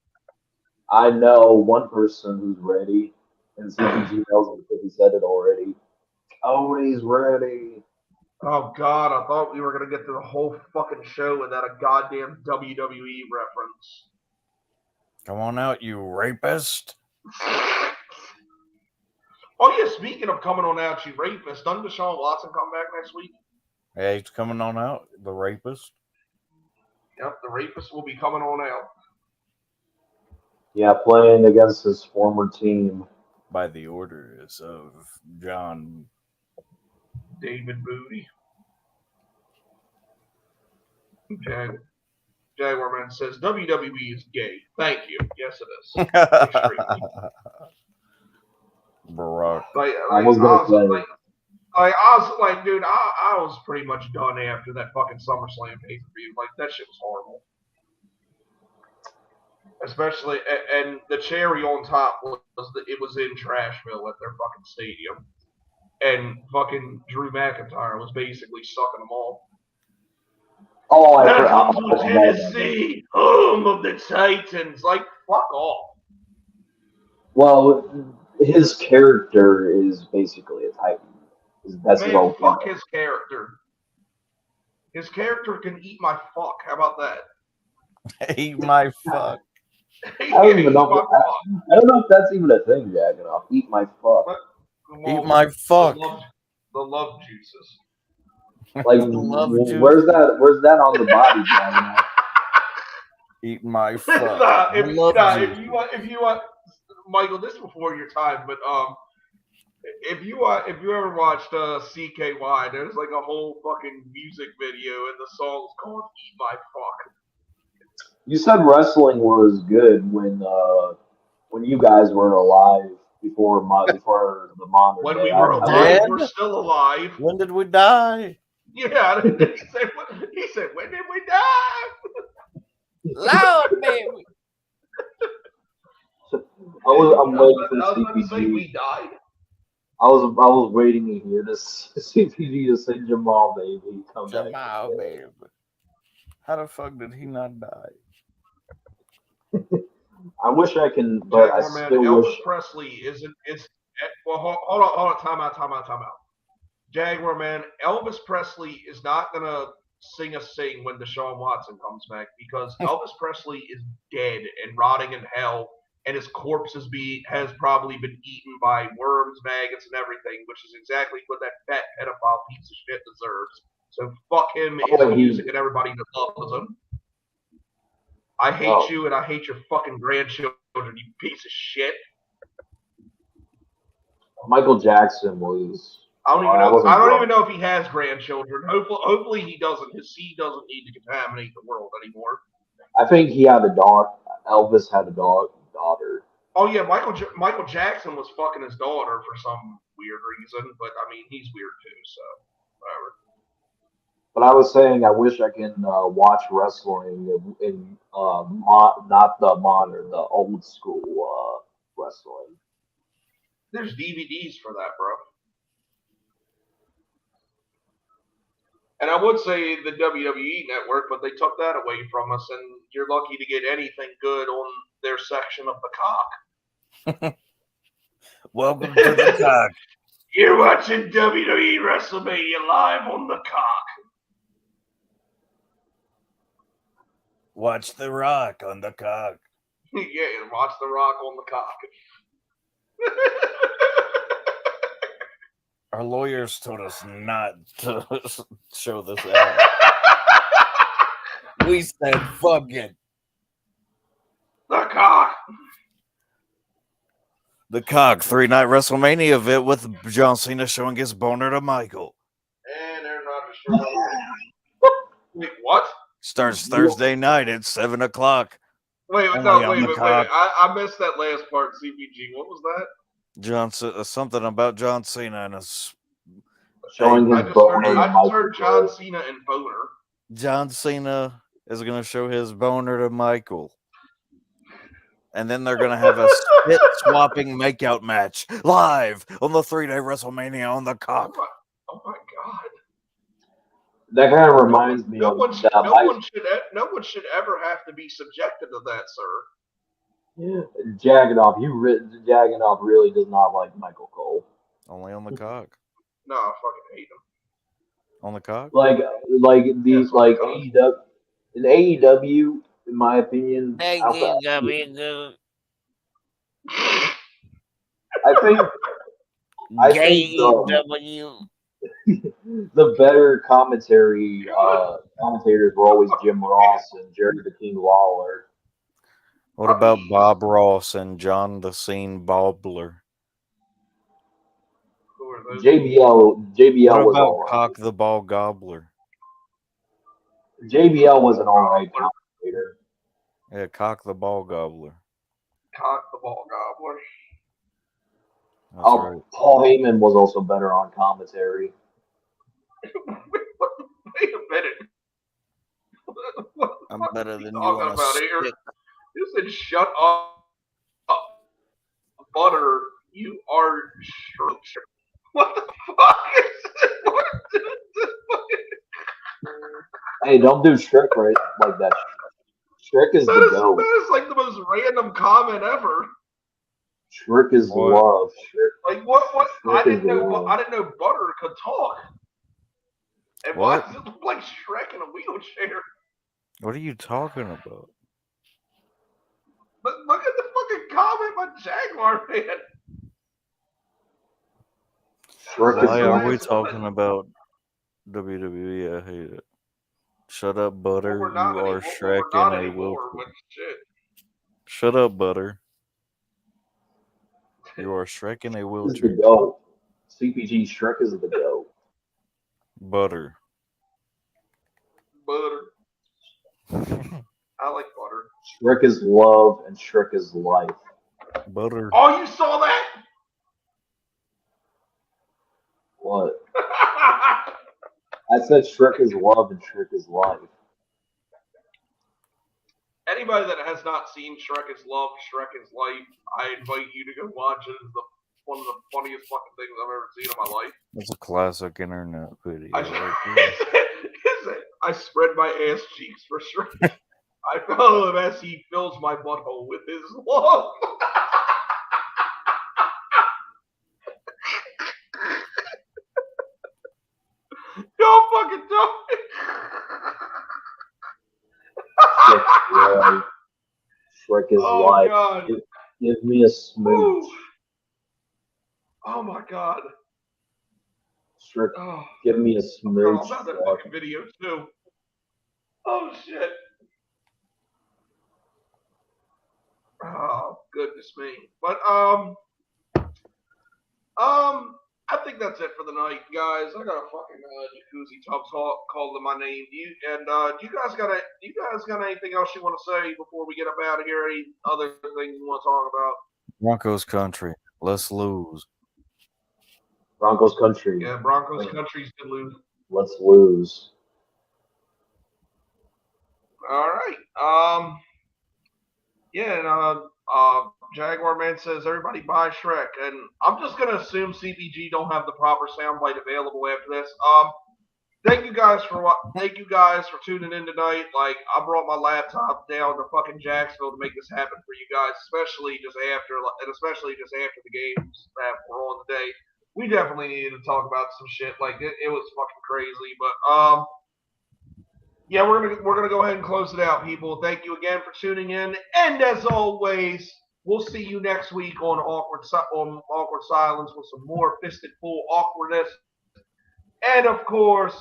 I know one person who's ready, and CPG knows it because he said it already. Cody's ready. Oh, God, I thought we were going to get through the whole fucking show without a goddamn WWE reference. Come on out, you rapist. Oh yeah, speaking of coming on out, you rapist, doesn't Deshaun Watson come back next week? Yeah, he's coming on out. The rapist. Yep, the rapist will be coming on out. Yeah, playing against his former team. By the orders of John. David Booty. Jaguar Man says WWE is gay. Thank you. Yes, it is. Extremely. Barack. I was like, dude, I was pretty much done after that fucking SummerSlam pay-per-view. Like, that shit was horrible. Especially, and the cherry on top was that it was in Trashville at their fucking stadium. And fucking Drew McIntyre was basically sucking them all. Oh, Welcome to Tennessee, home of the Titans. Like, fuck off. Well, his character is basically a Titan. That's his whole fuck his character. His character can eat my fuck. How about that? Eat my fuck. I don't even know. I don't know if that's even a thing, Jack. Eat my fuck. Eat my fuck. The love juices. Like, where's that on the body, Jack? Eat my fuck. If you want, Michael, this is before your time, but if you ever watched CKY, there's like a whole fucking music video, and the song's called "Eat My Fuck." You said wrestling was good when you guys were alive before the modern. When we were alive, we're still alive. When did we die? Yeah, he said, when did we die? Loud, baby. I'm waiting for CPG. Say we died. I was waiting to hear this CPG to say Jamal, baby. Jamal, baby. How the fuck did he not die? I wish I can, but I still wish. Elvis Presley isn't. Well, hold on. Time out. Jaguar Man, Elvis Presley is not gonna sing when Deshaun Watson comes back because Elvis Presley is dead and rotting in hell, and his corpse has probably been eaten by worms, maggots, and everything, which is exactly what that fat pedophile piece of shit deserves. So fuck him, his music, and everybody that loves him. I hate you, and I hate your fucking grandchildren, you piece of shit. Michael Jackson was. I don't even know if he has grandchildren. Hopefully he doesn't. His seed doesn't need to contaminate the world anymore. I think he had a daughter. Elvis had a daughter. Oh yeah, Michael Jackson was fucking his daughter for some weird reason, but I mean he's weird too, so whatever. But I was saying I wish I can watch wrestling in not the modern, the old school wrestling. There's DVDs for that, bro. And I would say the WWE Network, but they took that away from us, and you're lucky to get anything good on their section of the cock. Welcome to the cock. You're watching WWE WrestleMania live on the cock. Watch The Rock on the cock. Yeah, watch The Rock on the cock. Our lawyers told us not to show this out. We said, fuck it. The cock. The cock 3-night WrestleMania event with John Cena showing his boner to Michael. And Aaron Rodgers. Wait, what? Starts Thursday night at 7 o'clock. Wait. I missed that last part, CPG. What was that? Something about John Cena and showing his boner. I just heard John Cena and boner. John Cena is going to show his boner to Michael. And then they're going to have a spit-swapping makeout match live on the 3-day WrestleMania on the cock. Oh my God. That kind of reminds me of... No one should ever have to be subjected to that, sir. Yeah, Jagganoff really does not like Michael Cole. Only on the cock. No, I fucking hate him. On the cock? Like these AEW, in AEW, in my opinion, I think I think the better commentators were always Jim Ross and Jerry the King Lawler. What about Bob Ross and John the Scene Bobler? Who are those? JBL What was about all right. Cock the Ball Gobbler? JBL was an all right commentator. Yeah, Cock the Ball Gobbler. Cock the Ball Gobbler. That's right. Paul Heyman was also better on commentary. Wait a minute. What the I'm fuck better is he than you talking on a about here? stick. You said shut up, butter. You are sure. What the fuck is this? Hey, don't do Shrek right like that. Shrek is the goat. That is like the most random comment ever. Shrek is What? love. Like what? Shrek I didn't is know. love. I didn't know Butter could talk. And What? why does it look like Shrek in a wheelchair? What are you talking about? But look at the fucking comment by Jaguar Man. Shrek is Why the are love. we last one. talking about WWE? I hate it. Shut up, Butter. Well, we're You not are anymore. Shrek We're not in a anymore. wheelchair. But shit. Shut up, Butter. You are Shrek in a Is the wheelchair. goat. CPG Shrek is the goat. Butter. Butter. I like Butter. Shrek is love and Shrek is life. Butter. Oh, you saw that? What? I said Shrek is love and Shrek is life. Anybody that has not seen Shrek is Love, Shrek is Life, I invite you to go watch it. It's one of the funniest fucking things I've ever seen in my life. That's a classic internet video. I spread my ass cheeks for Shrek. I follow him as he fills my butthole with his love. Don't fucking tell me. Shrek is Oh life. God. Give me a smooch. Ooh. Oh my God. Shrek, Oh, give me a I'm smooch. about that Shrek. fucking video too. Oh shit. Oh goodness me. But I think that's it for the night, guys. I got a fucking jacuzzi tub called in my name. Do you guys got anything else you want to say before we get up out of here? Any other things you want to talk about? Broncos country. Let's lose. Broncos country. Yeah, Broncos country's gonna lose. Let's lose. All right. Yeah, and Jaguar Man says everybody buy Shrek, and I'm just gonna assume CPG don't have the proper soundbite available after this. Thank you guys for tuning in tonight. Like, I brought my laptop down to fucking Jacksonville to make this happen for you guys, especially just after the games that were on today. We definitely needed to talk about some shit. Like, it was fucking crazy, but yeah, we're gonna go ahead and close it out, people. Thank you again for tuning in, and as always, we'll see you next week on Awkward Silence with some more fisted full awkwardness. And of course,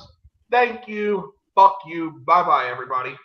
thank you, fuck you, bye bye, everybody.